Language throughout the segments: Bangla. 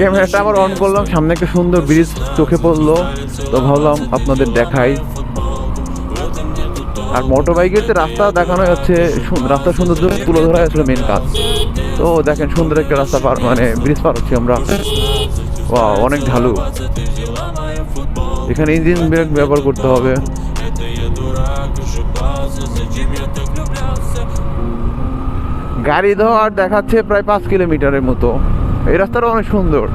ক্যামেরাটা আবার অন করলাম, সামনে একটা সুন্দর ব্রিজ চোখে পড়লো, তো ভাবলাম আপনাদের দেখাই। আর মোটর বাইকের যে রাস্তা দেখানো হচ্ছে, রাস্তা সৌন্দর্য তুলে ধরা আসলে মেন কাজ। তো দেখেন সুন্দর একটা রাস্তা পার, মানে ব্রিজ পার হচ্ছি আমরা। ওয়াও, অনেক ঢালু। এখানে ইঞ্জিন ব্রেক ব্যবহার করতে হবে। গাড়ি ধোয়ার দেখাচ্ছে প্রায় 5 কিলোমিটারের মতো। এই রাস্তাটা অনেক সুন্দর।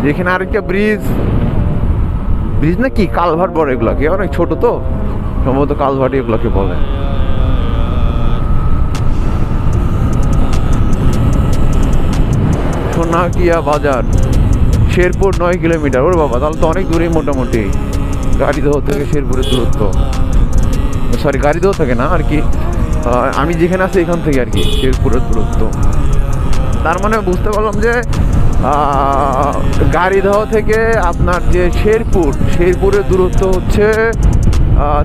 যেখানে আরেকটা ব্রিজ, ব্রিজ না কি কালভার্ট বলে এগুলাকে, অনেক ছোট তো, সম্ভবত কালভার্ট এগুলাকে বলে। সোনাকিয়া বাজার, শেরপুর 9 কিলোমিটার। ওরে বাবা, তাহলে তো অনেক দূরেই মোটামুটি গাড়ি ধোয়া থেকে শেরপুরের দূরত্ব। সরি, গাড়ি ধোয়া থাকে না আর কি, আমি যেখানে আছি এখান থেকে আর কি শেরপুরের দূরত্ব। তার মানে বুঝতে পারলাম যে গাড়ি ধোয়া থেকে আপনার যে শেরপুরের দূরত্ব হচ্ছে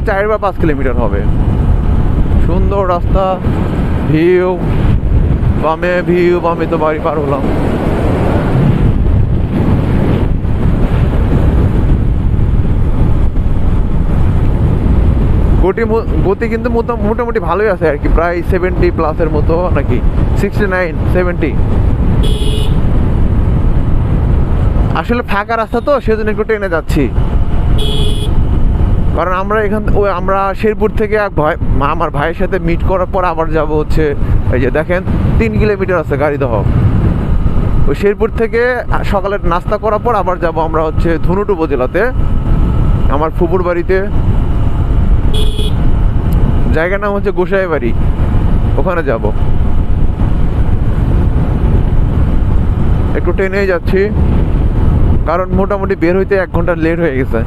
4 বা 5 কিলোমিটার হবে। সুন্দর রাস্তা, ভিউ বামে তো বাড়ি পার হলাম। গতি কিন্তু মোটামুটি ভালোই আছে আর কি, প্রায় 70+ মতো নাকি, 69 70। আসলে ফাঁকা রাস্তা তো, সেজন্য একটু টেনে যাচ্ছি। কারণ আমরা শেরপুর থেকে আমার ভাইয়ের সাথে মিট করার পর আবার যাব হচ্ছে, এই যে দেখেন 3 কিলোমিটার আছে গাড়ি দহ। ওই শেরপুর থেকে সকালে নাস্তা করার পর আবার যাব আমরা হচ্ছে ধুনট উপজেলাতে, আমার ফুপুর বাড়িতে। জায়গার নাম হচ্ছে গোসাই বাড়ি, ওখানে যাব। একটু ট্রেনে যাচ্ছি, কারণ মোটামুটি বের হইতে 1 ঘন্টা লেট হয়ে গেছে।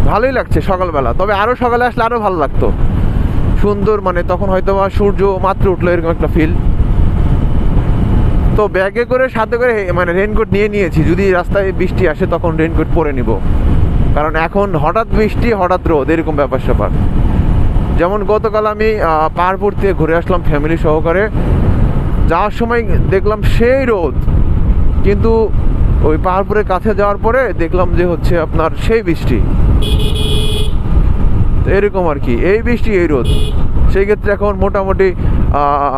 ভালোই লাগছে সকালবেলা, তবে আরো সকালে আসলে আরো ভালো লাগতো। সুন্দর, মানে তখন হয়তো বা সূর্য মাত্র উঠলো, এরকম একটা ফিল। তো ব্যাগে করে সাথে করে মানে রেইনকোট নিয়ে নিয়েছি, যদি রাস্তায় বৃষ্টি আসে তখন রেইনকোট পরে নিব। কারণ এখন হঠাৎ বৃষ্টি হঠাৎ রোদ, এরকম ব্যাপার স্যাপার। যেমন গতকাল আমি পাহাড়পুর থেকে ঘুরে আসলাম ফ্যামিলি সহকারে, যাওয়ার সময় দেখলাম সেই রোদ, কিন্তু ওই পাহাড়পুরের কাছে যাওয়ার পরে দেখলাম যে হচ্ছে আপনার সেই বৃষ্টি। এরকম আর কি, এই বৃষ্টি এই রোদ। সেই ক্ষেত্রে এখন মোটামুটি